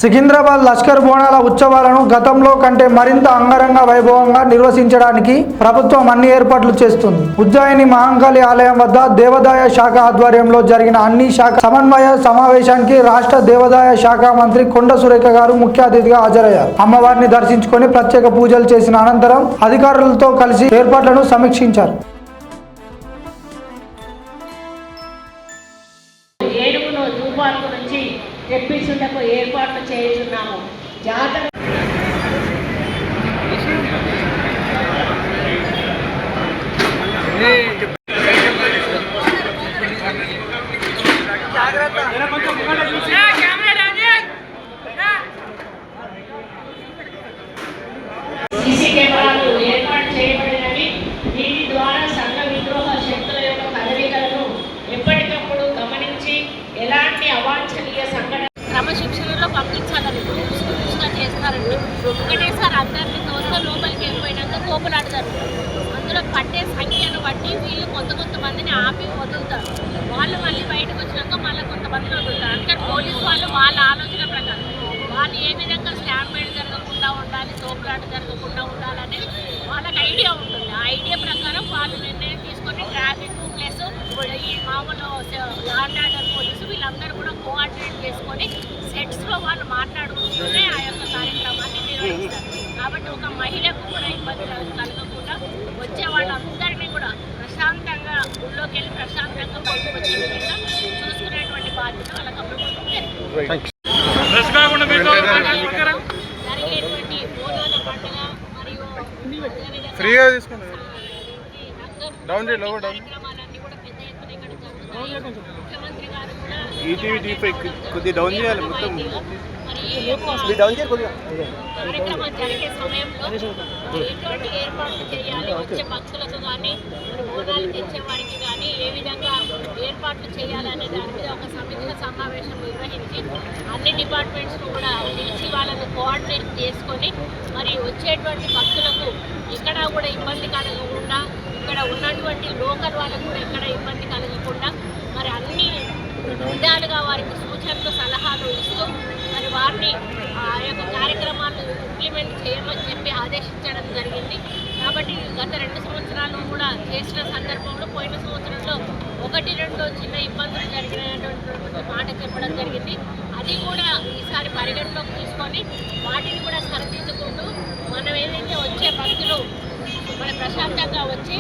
సికింద్రాబాద్ లష్కర్ బోనాల ఉత్సవాలను గతంలో కంటే మరింత అంగరంగ వైభవంగా నిర్వహించడానికి ప్రభుత్వం అన్ని ఏర్పాట్లు చేస్తుంది. ఉజ్జయిని మహంకాళి ఆలయం వద్ద దేవాదాయ శాఖ ఆధ్వర్యంలో జరిగిన అన్ని శాఖ సమన్వయ సమావేశానికి రాష్ట్ర దేవాదాయ శాఖ మంత్రి కొండ సురేఖ గారు ముఖ్య అతిథిగా హాజరయ్యారు. అమ్మవారిని దర్శించుకొని ప్రత్యేక పూజలు చేసిన అనంతరం అధికారులతో కలిసి ఏర్పాట్లను సమీక్షించారు. తెప్పించుటకు ఏర్పాట్లు చేస్తున్నాము. జాతర సీసీ కెమెరాలు ఏర్పాటు చేయబడినవి. దీని ద్వారా సంఘ విద్రోహ శక్తుల యొక్క కదలికలను ఎప్పటికప్పుడు గమనించి ఎలాంటి అవాంఛనీయ సంఘటన క్రమశిక్షణలో పంపించాలని రూల్స్గా చేస్తారండి. ఒకటేసారి అందరినీ తోస్తే లోపలికి వెళ్ళిపోయినాక కోపులాడతారు. అందులో పట్టే సంఖ్యను బట్టి వీళ్ళు కొంతమందిని ఆపి వదులుతారు. వాళ్ళు మళ్ళీ బయటకు వచ్చినాక మళ్ళీ కొంతమందిని వదులుతారు. అందుకని పోలీసు వాళ్ళు వాళ్ళ ఆలోచన ప్రకారం వాళ్ళు ఏ విధంగా స్టాంపేడ్ జరగకుండా ఉండాలి, తోపులాట జరగకుండా ఉండాలనేది వాళ్ళకి ఐడియా ఉంటుంది. ఆ ఐడియా ప్రకారం వాళ్ళు నిర్ణయం తీసుకొని ట్రాఫిక్ ప్లస్ ఈ మామూలు ల్యాండ్ ఆర్డర్ పోలీసు వీళ్ళందరూ కూడా కోఆర్డినేట్ చేసుకొని సెట్స్లో వాళ్ళు మాట్లాడుకుంటూనే ఆ యొక్క కార్యక్రమాన్ని నిర్వహిస్తారు. కాబట్టి ఒక మహిళకు కూడా ఇబ్బంది కలగకుండా వచ్చే వాళ్ళందరినీ కూడా ప్రశాంతంగా ఊళ్ళోకి వెళ్ళి ప్రశాంతంగా బయటకు వచ్చే విధంగా చూసుకునేటువంటి బాధ్యత వాళ్ళకి అప్పగించడం జరిగేటువంటి బోనాల పండుగ మరియు కార్యక్రమాలన్నీ కూడా పెద్ద ఎత్తున ఇక్కడ జరుగుతాయి. ముఖ్యమంత్రి గారు కూడా కార్యక్రమం జరిగే సమయంలో ఎటువంటి ఏర్పాట్లు చేయాలి, వచ్చే భక్తులకు కానీ బోనాలు తెచ్చే వారికి కానీ ఏ విధంగా ఏర్పాట్లు చేయాలనే దాని మీద ఒక సమీక్ష సమావేశం నిర్వహించి అన్ని డిపార్ట్మెంట్స్ను కూడా పిలిచి వాళ్ళను కోఆర్డినేట్ చేసుకొని మరి వచ్చేటువంటి భక్తులకు ఎక్కడా కూడా ఇబ్బంది కలగకుండా, ఇక్కడ ఉన్నటువంటి లోకల్ వాళ్ళకు కూడా ఎక్కడ ఇబ్బంది కలగకుండా మరి అన్ని విధాలుగా వారికి సూచనలు సలహాలు ఇస్తూ మరి వారిని ఆ యొక్క కార్యక్రమాలు ఇంప్లిమెంట్ చేయమని చెప్పి ఆదేశించడం జరిగింది. కాబట్టి గత 2 సంవత్సరాలు కూడా చేసిన సందర్భంలో పోయిన సంవత్సరంలో 1-2 చిన్న ఇబ్బందులు జరిగినటువంటి మాట చెప్పడం జరిగింది. అది కూడా ఈసారి పరిగణలోకి తీసుకొని వాటిని కూడా సరిదిద్దుకుంటూ మనం ఏదైతే వచ్చే భక్తులు మన ప్రశాంతంగా వచ్చి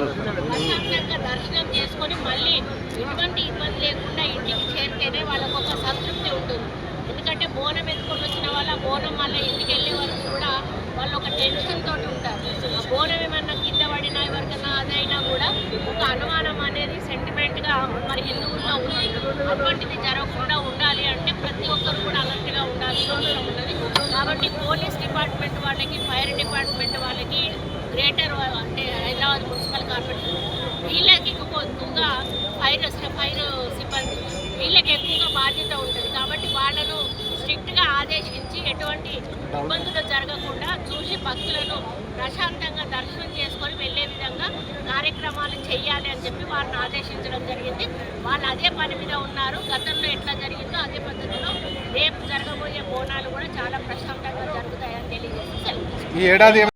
ప్రశాంతంగా దర్శనం చేసుకొని మళ్ళీ ఎటువంటి ఇబ్బంది లేకుండా ఇంటికి చేరితేనే వాళ్ళకు ఒక సంతృప్తి ఉంటుంది. ఎందుకంటే బోనం ఎత్తుకొని వచ్చిన వాళ్ళ బోనం మళ్ళీ ఇంటికి వెళ్ళే వరకు కూడా వాళ్ళు ఒక టెన్షన్ తోటి ఉంటారు. ఆ బోనం ఏమన్నా కింద పడినా ఎవరికన్నా అదైనా కూడా ఒక అనుమానం అనేది సెంటిమెంట్గా మరి హిందువుల్లో ఉంది. అటువంటిది జరగకుండా ఉండాలి అంటే ప్రతి ఒక్కరు కూడా అలర్ట్గా ఉండాల్సిన అవసరం ఉన్నది. కాబట్టి పోలీస్ డిపార్ట్మెంట్ వాళ్ళకి, ఫైర్ డిపార్ట్మెంట్ వాళ్ళకి, గ్రేటర్ అంటే హైదరాబాద్ మున్సిపల్ కార్పొరేషన్ వీళ్ళకి ఎక్కువగా ఫైర్ సిబ్బంది వీళ్ళకి ఎక్కువగా బాధ్యత ఉంటుంది. కాబట్టి వాళ్ళను స్ట్రిక్ట్గా ఆదేశించి ఎటువంటి ఇబ్బందులు జరగకుండా చూసి భక్తులను ప్రశాంతంగా దర్శనం చేసుకొని వెళ్ళే విధంగా కార్యక్రమాలు చేయాలి అని చెప్పి వారిని ఆదేశించడం జరిగింది. వాళ్ళు అదే పని మీద ఉన్నారు. గతంలో ఎట్లా జరిగిందో అదే పద్ధతిలో రేపు జరగబోయే బోనాలు కూడా చాలా ప్రశాంతంగా జరుగుతాయని తెలియజేసి సెలవు.